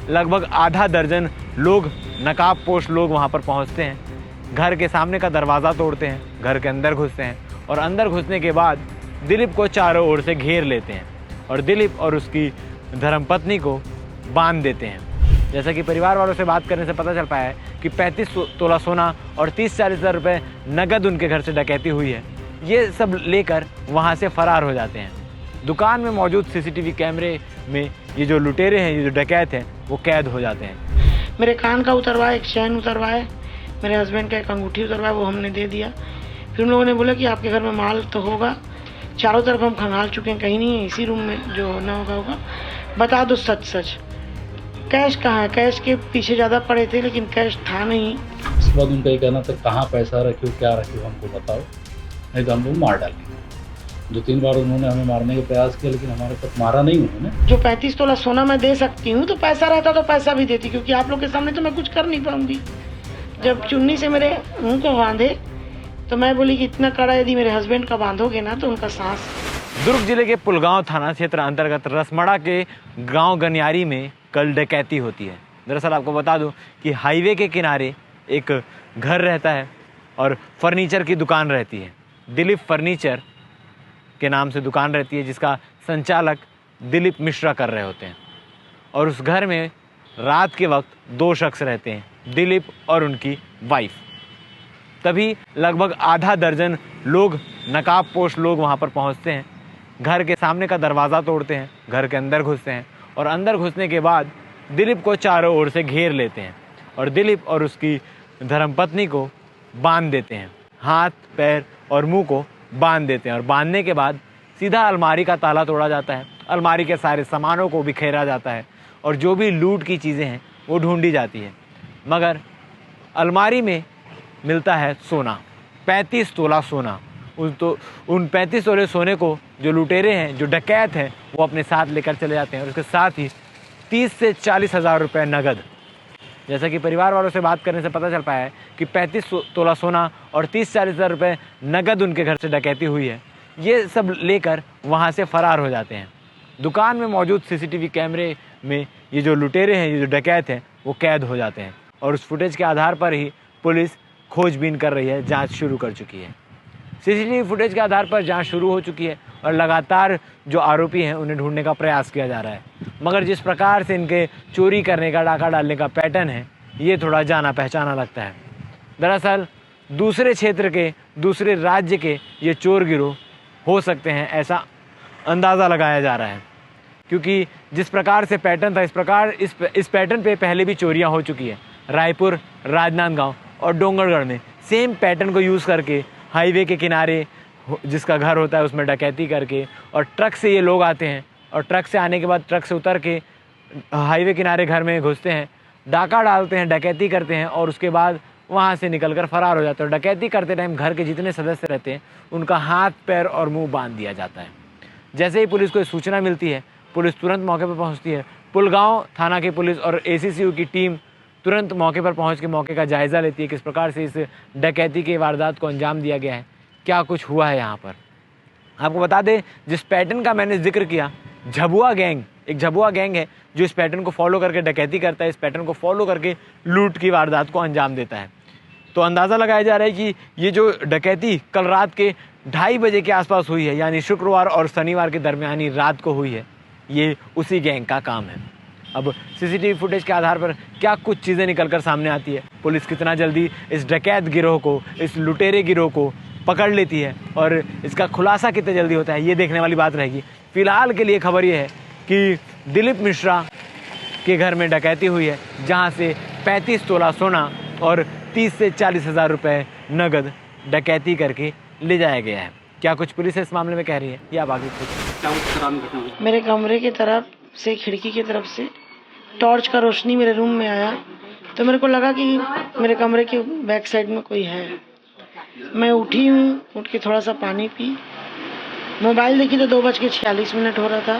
लगभग आधा दर्जन लोग, नकाबपोश लोग वहाँ पर पहुँचते हैं। घर के सामने का दरवाज़ा तोड़ते हैं, घर के अंदर घुसते हैं और अंदर घुसने के बाद दिलीप को चारों ओर से घेर लेते हैं और दिलीप और उसकी धर्मपत्नी को बांध देते हैं। जैसा कि परिवार वालों से बात करने से पता चल पाया है कि 35 तोला सोना और 30-40 हज़ार रुपये नगद उनके घर से डकैती हुई है। ये सब लेकर वहाँ से फरार हो जाते हैं। दुकान में मौजूद सीसीटीवी कैमरे में ये जो लुटेरे हैं, ये जो डकैत हैं, वो कैद हो जाते हैं। मेरे कान का उतरवाया, एक चैन उतरवाया, मेरे हस्बैंड का एक अंगूठी उतरवाया, वो हमने दे दिया। फिर उन लोगों ने बोला कि आपके घर में माल तो होगा, चारों तरफ हम खंगाल चुके हैं, कहीं नहीं है, इसी रूम में जो होना होगा बता दो सच सच। कैश कहाँ है? कैश के पीछे ज़्यादा पड़े थे लेकिन कैश था नहीं। उसके बाद उनका ये कहना था कहाँ पैसा रखे हो, क्या रखे हो, हमको बताओ, नहीं तो हम लोग मार डालेंगे। 2-3 बार उन्होंने हमें मारने का प्रयास किया लेकिन हमारे साथ मारा नहीं उन्होंने। जो 35 तोला सोना मैं दे सकती हूँ तो पैसा रहता तो पैसा भी देती, क्योंकि आप लोग के सामने तो मैं कुछ कर नहीं पाऊंगी। जब चुन्नी से मेरे मुंह को बांधे तो मैं बोली कि इतना कड़ा यदि मेरे हस्बैंड का बांधोगे ना तो उनका सांस। दुर्ग जिले के पुलगांव थाना क्षेत्र अंतर्गत रसमड़ा के गांव गनियारी में कल डकैती होती है। दरअसल आपको बता दूं कि हाईवे के किनारे एक घर रहता है और फर्नीचर की दुकान रहती है। दिलीप फर्नीचर के नाम से दुकान रहती है, जिसका संचालक दिलीप मिश्रा कर रहे होते हैं। और उस घर में रात के वक्त 2 शख्स रहते हैं, दिलीप और उनकी वाइफ। तभी लगभग आधा दर्जन लोग, नकाबपोश लोग वहाँ पर पहुँचते हैं। घर के सामने का दरवाज़ा तोड़ते हैं, घर के अंदर घुसते हैं और अंदर घुसने के बाद दिलीप को चारों ओर से घेर लेते हैं और दिलीप और उसकी धर्मपत्नी को बांध देते हैं। हाथ, पैर और मुंह को बांध देते हैं और बांधने के बाद सीधा अलमारी का ताला तोड़ा जाता है। अलमारी के सारे सामानों को बिखेरा जाता है और जो भी लूट की चीज़ें हैं वो ढूंढी जाती है। मगर अलमारी में मिलता है सोना, 35 तोला सोना। उन 35 तोले सोने को जो लुटेरे हैं, जो डकैत हैं, वो अपने साथ लेकर चले जाते हैं और उसके साथ ही 30 से 40 हज़ार रुपये नगद। जैसा कि परिवार वालों से बात करने से पता चल पाया है कि 35 तोला सोना और 30-40 हज़ार रुपये नगद उनके घर से डकैती हुई है। ये सब लेकर वहाँ से फरार हो जाते हैं। दुकान में मौजूद सीसीटीवी कैमरे में ये जो लुटेरे हैं, ये जो डकैत हैं, वो कैद हो जाते हैं और उस फुटेज के आधार पर ही पुलिस खोजबीन कर रही है, जाँच शुरू कर चुकी है। सीसीटीवी फुटेज के आधार पर जांच शुरू हो चुकी है और लगातार जो आरोपी हैं उन्हें ढूंढने का प्रयास किया जा रहा है। मगर जिस प्रकार से इनके चोरी करने का, डाका डालने का पैटर्न है, ये थोड़ा जाना पहचाना लगता है। दरअसल दूसरे क्षेत्र के, दूसरे राज्य के ये चोर गिरोह हो सकते हैं, ऐसा अंदाज़ा लगाया जा रहा है। क्योंकि जिस प्रकार से पैटर्न था, इस पैटर्न पे पहले भी चोरियाँ हो चुकी है। रायपुर, राजनांदगांव और डोंगरगढ़ में सेम पैटर्न को यूज़ करके हाईवे के किनारे जिसका घर होता है उसमें डकैती करके, और ट्रक से ये लोग आते हैं और ट्रक से आने के बाद ट्रक से उतर के हाईवे किनारे घर में घुसते हैं, डाका डालते हैं, डकैती करते हैं और उसके बाद वहाँ से निकलकर फरार हो जाते हैं। डकैती करते टाइम घर के जितने सदस्य रहते हैं उनका हाथ, पैर और मुंह बांध दिया जाता है। जैसे ही पुलिस को सूचना मिलती है, पुलिस तुरंत मौके पर पहुँचती है। पुलगांव थाना की पुलिस और ACCU की टीम तुरंत मौके पर पहुंच के मौके का जायज़ा लेती है, किस प्रकार से इस डकैती के वारदात को अंजाम दिया गया है, क्या कुछ हुआ है यहाँ पर। आपको बता दें, जिस पैटर्न का मैंने जिक्र किया, झबुआ गैंग, एक झबुआ गैंग है जो इस पैटर्न को फॉलो करके डकैती करता है, इस पैटर्न को फॉलो करके लूट की वारदात को अंजाम देता है। तो अंदाज़ा लगाया जा रहा है कि ये जो डकैती कल रात के 2:30 बजे के आसपास हुई है, यानी शुक्रवार और शनिवार के दरमियानी रात को हुई है, ये उसी गैंग का काम है। अब सीसीटीवी फुटेज के आधार पर क्या कुछ चीज़ें निकलकर सामने आती है, पुलिस कितना जल्दी इस डकैत गिरोह को, इस लुटेरे गिरोह को पकड़ लेती है और इसका खुलासा कितने जल्दी होता है, ये देखने वाली बात रहेगी। फिलहाल के लिए खबर ये है कि दिलीप मिश्रा के घर में डकैती हुई है, जहां से 35 तोला सोना और 30 से 40 हज़ार रुपये नगद डकैती करके ले जाया गया है। क्या कुछ पुलिस इस मामले में कह रही है, या आप आगे कुछ? मेरे कमरे की तरफ से, खिड़की की तरफ से टॉर्च का रोशनी मेरे रूम में आया तो मेरे को लगा कि मेरे कमरे के बैक साइड में कोई है। मैं उठी हूँ, उठ के थोड़ा सा पानी पी, मोबाइल देखी तो 2:46 हो रहा था।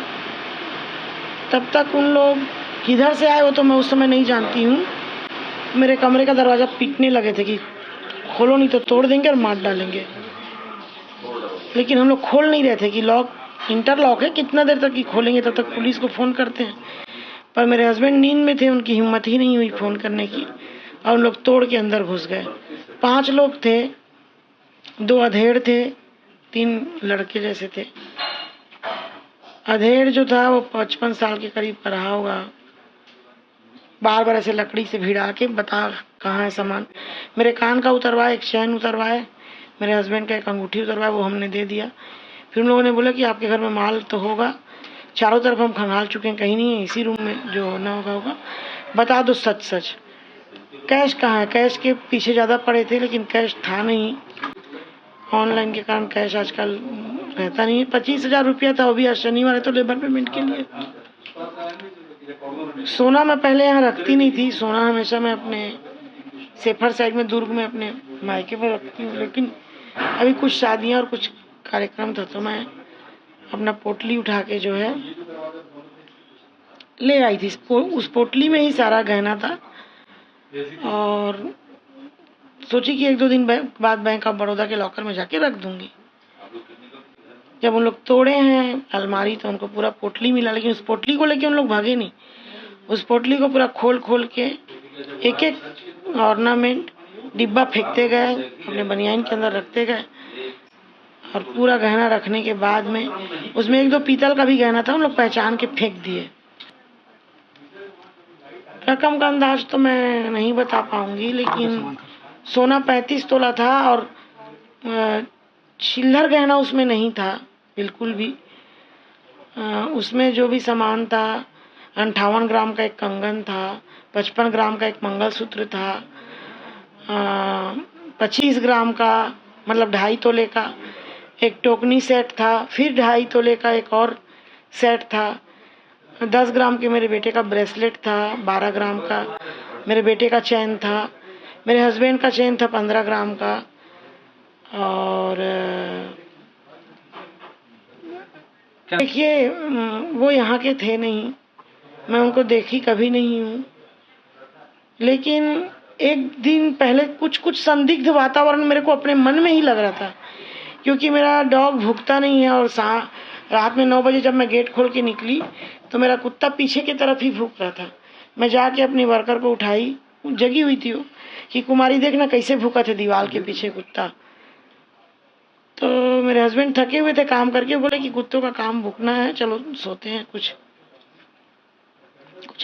तब तक उन लोग किधर से आए वो तो मैं उस समय नहीं जानती हूँ। मेरे कमरे का दरवाज़ा पीटने लगे थे कि खोलो नहीं तो तोड़ देंगे और मार डालेंगे, लेकिन हम लोग खोल नहीं रहे थे कि लॉक इंटरलॉक है, कितना देर तक ही खोलेंगे, तब तक पुलिस को फ़ोन करते हैं। पर मेरे हस्बैंड नींद में थे, उनकी हिम्मत ही नहीं हुई फ़ोन करने की, और उन लोग तोड़ के अंदर घुस गए। 5 लोग थे, 2 अधेड़ थे, 3 लड़के जैसे थे। अधेड़ जो था वो 55 साल के करीब का रहा होगा। बार बार ऐसे लकड़ी से भिड़ा के बता कहाँ है सामान। मेरे कान का उतरवाए, एक चैन उतरवाए, मेरे हस्बैंड का एक अंगूठी उतरवाए, वो हमने दे दिया। फिर उन लोगों ने बोला कि आपके घर में माल तो होगा, चारों तरफ हम खंगाल चुके हैं, कहीं नहीं है, इसी रूम में जो होना होगा होगा, बता दो सच सच। कैश कहाँ है? कैश के पीछे ज़्यादा पड़े थे, लेकिन कैश था नहीं। ऑनलाइन के कारण कैश आजकल रहता नहीं है। 25,000 रुपया था, वो भी आज शनिवार है तो लेबर पेमेंट के लिए। सोना मैं पहले यहाँ रखती नहीं थी, सोना हमेशा मैं अपने सेफर साइड में दुर्ग में अपने मायके में रखती हूँ, लेकिन अभी कुछ शादियाँ और कुछ कार्यक्रम था तो मैं अपना पोटली उठा के जो है ले आई थी। उस पोटली में ही सारा गहना था, और सोची कि 1-2 दिन बाद बैंक ऑफ बड़ौदा के लॉकर में जाके रख दूंगी। जब उन लोग तोड़े हैं अलमारी तो उनको पूरा पोटली मिला, लेकिन उस पोटली को लेके उन लोग भागे नहीं। उस पोटली को पूरा खोल खोल के एक एक ऑर्नामेंट डिब्बा फेंकते गए, अपने बनियान के अंदर रखते गए, और पूरा गहना रखने के बाद में उसमें 1-2 पीतल का भी गहना था, उन लोग पहचान के फेंक दिए। रकम का अंदाज तो मैं नहीं बता पाऊंगी, लेकिन सोना 35 तोला था, और चिल्लर गहना उसमें नहीं था बिल्कुल भी। उसमें जो भी सामान था, 58 ग्राम का एक कंगन था, 55 ग्राम का एक मंगलसूत्र था, 25 ग्राम का मतलब 2.5 तोले का एक टोकनी सेट था, फिर 2.5 तोले का एक और सेट था, 10 ग्राम के मेरे बेटे का ब्रेसलेट था, 12 ग्राम का मेरे बेटे का चेन था, मेरे हस्बैंड का चेन था 15 ग्राम का, और देखिए वो यहाँ के थे नहीं, मैं उनको देखी कभी नहीं हूँ, लेकिन एक दिन पहले कुछ कुछ संदिग्ध वातावरण मेरे को अपने मन में ही लग रहा था, क्योंकि मेरा डॉग भूखता नहीं है, और रात में 9 बजे जब मैं गेट खोल के निकली तो मेरा कुत्ता पीछे की तरफ ही भूख रहा था। मैं जाके अपनी वर्कर को उठाई, जगी हुई थी वो, कि कुमारी देखना कैसे भूखा थे दीवार के पीछे कुत्ता। तो मेरे हस्बैंड थके हुए थे काम करके, बोले कि कुत्तों का काम भूखना है, चलो सोते हैं, कुछ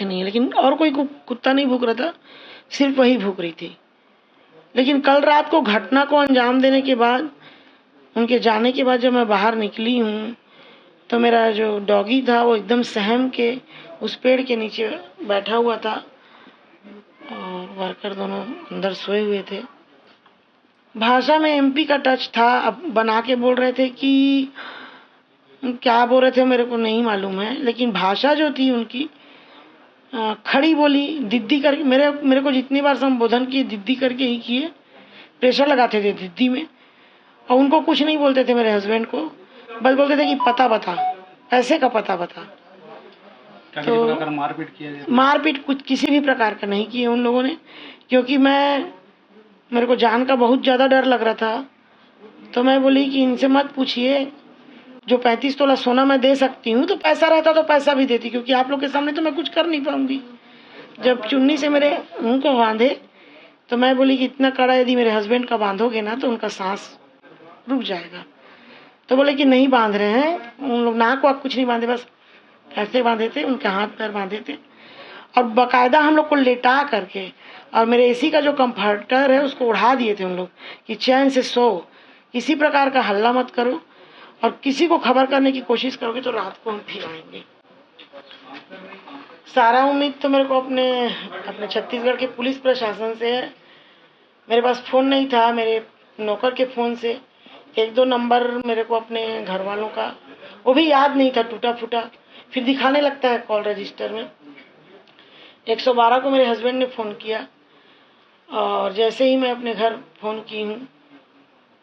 नहीं है। लेकिन और कोई कुत्ता नहीं भूख रहा था, सिर्फ वही भूख रही थी। लेकिन कल रात को घटना को अंजाम देने के बाद, उनके जाने के बाद जब मैं बाहर निकली हूँ तो मेरा जो डॉगी था वो एकदम सहम के उस पेड़ के नीचे बैठा हुआ था, और वर्कर दोनों अंदर सोए हुए थे। भाषा में एमपी का टच था। अब बना के बोल रहे थे कि क्या बोल रहे थे मेरे को नहीं मालूम है, लेकिन भाषा जो थी उनकी खड़ी बोली, दिद्दी करके मेरे को जितनी बार संबोधन किए दिद्दी करके ही किए, प्रेशर लगाते थे दिद्दी में, और उनको कुछ नहीं बोलते थे मेरे हस्बैंड को, बस बोलते थे कि पता बता, पैसे का पता बता। तो मारपीट किया? मारपीट कुछ किसी भी प्रकार का नहीं किए उन लोगों ने, क्योंकि मेरे को जान का बहुत ज़्यादा डर लग रहा था। तो मैं बोली कि इनसे मत पूछिए, जो 35 तोला सोना मैं दे सकती हूँ, तो पैसा रहता तो पैसा भी देती, क्योंकि आप लोग के सामने तो मैं कुछ कर नहीं पाऊंगी। जब चुन्नी से मेरे मुंह को बांधे तो मैं बोली कि इतना कड़ा यदि मेरे हस्बैंड का बांधोगे ना तो उनका सांस रुक जाएगा। तो बोले कि नहीं बांध रहे हैं, उन लोग नाक वाक कुछ नहीं बांधे, बस ऐसे बांधे थे, उनके हाथ पैर बांधे थे, और बाकायदा हम लोग को लेटा करके, और मेरे एसी का जो कंफर्टर है उसको उड़ा दिए थे उन लोग कि चैन से सो, किसी प्रकार का हल्ला मत करो, और किसी को खबर करने की कोशिश करोगे तो रात को हम फिर आएंगे। सारा उम्मीद तो मेरे को अपने छत्तीसगढ़ के पुलिस प्रशासन से है। मेरे पास फ़ोन नहीं था, मेरे नौकर के फ़ोन से 1-2 नंबर मेरे को अपने घर वालों का, वो भी याद नहीं था, टूटा फूटा, फिर दिखाने लगता है कॉल रजिस्टर में। 112 को मेरे हस्बैंड ने फ़ोन किया, और जैसे ही मैं अपने घर फ़ोन की हूँ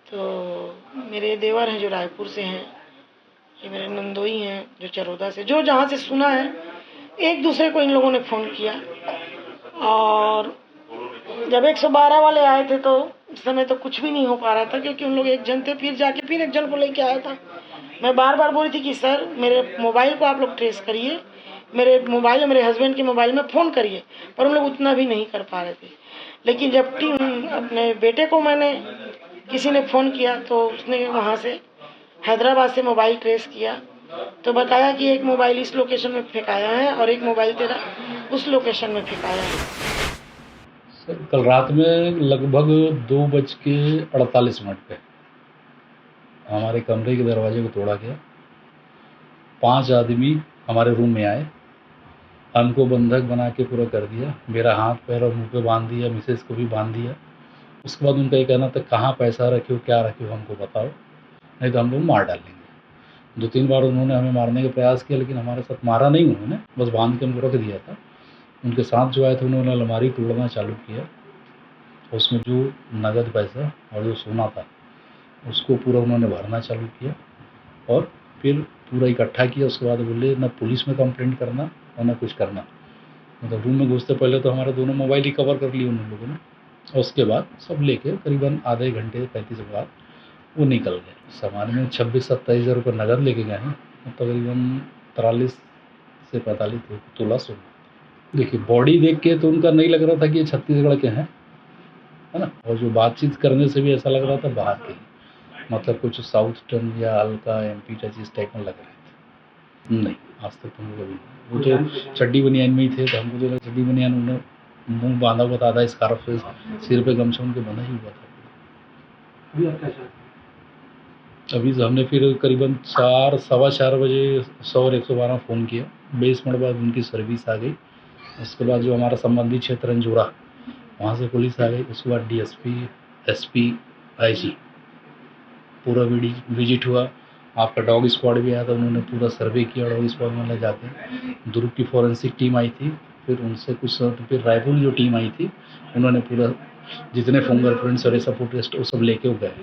तो मेरे देवर हैं जो रायपुर से हैं, ये मेरे नंदोई हैं जो चरोदा से, जो जहाँ से सुना है, एक दूसरे को इन लोगों ने फ़ोन किया। और जब 112 वाले आए थे तो उस समय तो कुछ भी नहीं हो पा रहा था, क्योंकि उन लोग एक जन थे, फिर जाके फिर एक जन को लेके आया था। मैं बार बार बोली थी कि सर मेरे मोबाइल को आप लोग ट्रेस करिए, मेरे मोबाइल, मेरे हस्बैंड के मोबाइल में फ़ोन करिए, पर हम लोग उतना भी नहीं कर पा रहे थे। लेकिन जब अपने बेटे को मैंने किसी ने फ़ोन किया तो उसने वहाँ से हैदराबाद से मोबाइल ट्रेस किया तो बताया कि एक मोबाइल इस लोकेशन में फेंकाया है और एक मोबाइल तेरा उस लोकेशन में फेंकाया है। सर कल रात में लगभग 2:48 पे हमारे कमरे के दरवाजे को तोड़ा गया। 5 आदमी हमारे रूम में आए, हमको बंधक बना के पूरा कर दिया, मेरा हाथ पैर और मुंह पे बांध दिया, मिसेज को भी बांध दिया। उसके बाद उनका ये कहना था कहाँ पैसा रखे हो, क्या रखे हो हमको बताओ, नहीं तो हम लोग मार डालेंगे। 2-3 बार उन्होंने हमें मारने का प्रयास किया, लेकिन हमारे साथ मारा नहीं उन्होंने, बस बांध के हमको रख दिया था। उनके साथ जो आए थे उन्होंने अलमारी तोड़ना चालू किया, उसमें जो नगद पैसा और जो सोना था उसको पूरा उन्होंने भरना चालू किया और फिर पूरा इकट्ठा किया। उसके बाद बोले ना पुलिस में कंप्लेंट करना और ना कुछ करना। मतलब रूम में घुसते पहले तो हमारे दोनों मोबाइल ही कवर कर लिए उन लोगों ने, और उसके बाद सब लेके करीबन आधे घंटे 35 मिनट बाद वो निकल गए। सामान में 26-27 हज़ार रुपये नगद लेके गए हैं, तकरीबन 43 से 45 तोला सोना। देखिए बॉडी देख के तो उनका नहीं लग रहा था कि ये छत्तीसगढ़ के हैं, है ना, और जो बातचीत करने से भी ऐसा लग रहा था बाहर के, मतलब कुछ साउथ टर्न या हल्का एमपी टच इस टाइप में लग रहे थे। नहीं, आज तक तो कभी नहीं। वो तो चड्डी बनियान में ही थे, तो हमको तो लगा चड्डी बनियान, उन्होंने मुंह बांधा हुआ था, आधा स्कार्फ से सिर पे गमछा उनके बंधा ही हुआ था। अभी तो हमने फिर करीबन 4, सवा 4 बजे 100 और 112 फ़ोन किया। 20 मिनट बाद उनकी सर्विस आ गई। उसके बाद जो हमारा संबंधित क्षेत्र अंजोरा, वहाँ से पुलिस आ गई। उसके बाद डीएसपी, एसपी, आईजी पूरा विजिट हुआ। आपका डॉग स्क्वाड भी आया था, उन्होंने पूरा सर्वे किया। डॉग स्क्वाड में ले जाके दुर्ग की फॉरेंसिक टीम आई थी, फिर उनसे कुछ फिर रायपुर जो टीम आई थी, उन्होंने पूरा जितने फिंगरप्रिंट्स और ऐसा फुट टेस्ट वो सब लेके गए।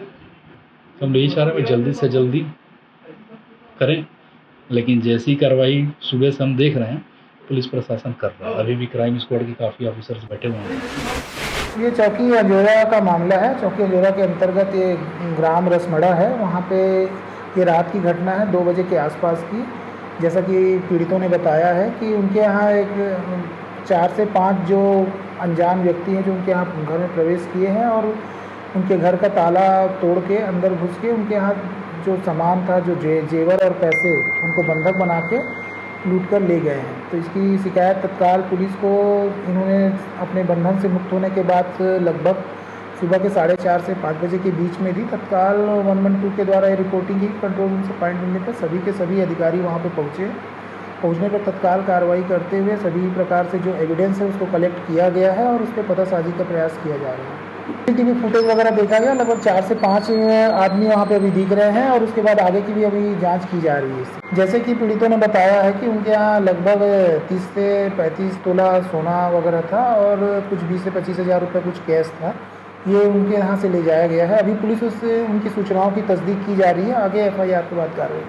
हम यही चाह रहे हैं जल्दी से जल्दी करें, लेकिन जैसी कार्रवाई सुबह से हम देख रहे हैं पुलिस प्रशासन कर रहा है। अभी भी क्राइम स्क्वाड के काफ़ी ऑफिसर्स बैठे हुए हैं। ये चौकी अंजोरा का मामला है। चौकी अंजोरा के अंतर्गत ये ग्राम रसमड़ा है, वहाँ पे ये रात की घटना है 2 बजे के आसपास की। जैसा कि पीड़ितों ने बताया है कि उनके यहाँ एक 4 से 5 जो अनजान व्यक्ति हैं जो उनके यहाँ घर में प्रवेश किए हैं और उनके घर का ताला तोड़ के अंदर घुस के उनके यहाँ जो सामान था, जो जेवर और पैसे, उनको बंधक बना के लूट कर ले गए हैं। तो इसकी शिकायत तत्काल पुलिस को इन्होंने अपने बंधन से मुक्त होने के बाद लगभग सुबह के 4:30 से 5 बजे के बीच में दी। तत्काल 112 के द्वारा ये रिपोर्टिंग की। कंट्रोल रूम से पॉइंट मिलने पर सभी के सभी अधिकारी वहाँ पे पहुँचे। पहुँचने पर तत्काल कार्रवाई करते हुए सभी प्रकार से जो एविडेंस है उसको कलेक्ट किया गया है और उस पर पतासाजी का प्रयास किया जा रहा है। CCTV फुटेज वगैरह देखा गया। लगभग 4 से 5 आदमी वहाँ पे अभी दिख रहे हैं और उसके बाद आगे की भी अभी जांच की जा रही है। जैसे कि पीड़ितों ने बताया है कि उनके यहाँ लगभग 30 से 35 तोला सोना वगैरह था और कुछ 20 से 25 हज़ार रुपये कुछ कैश था। ये उनके यहाँ से ले जाया गया है। अभी पुलिस उससे उनकी सूचनाओं की तस्दीक की जा रही है। आगे FIR के बाद कार्रवाई।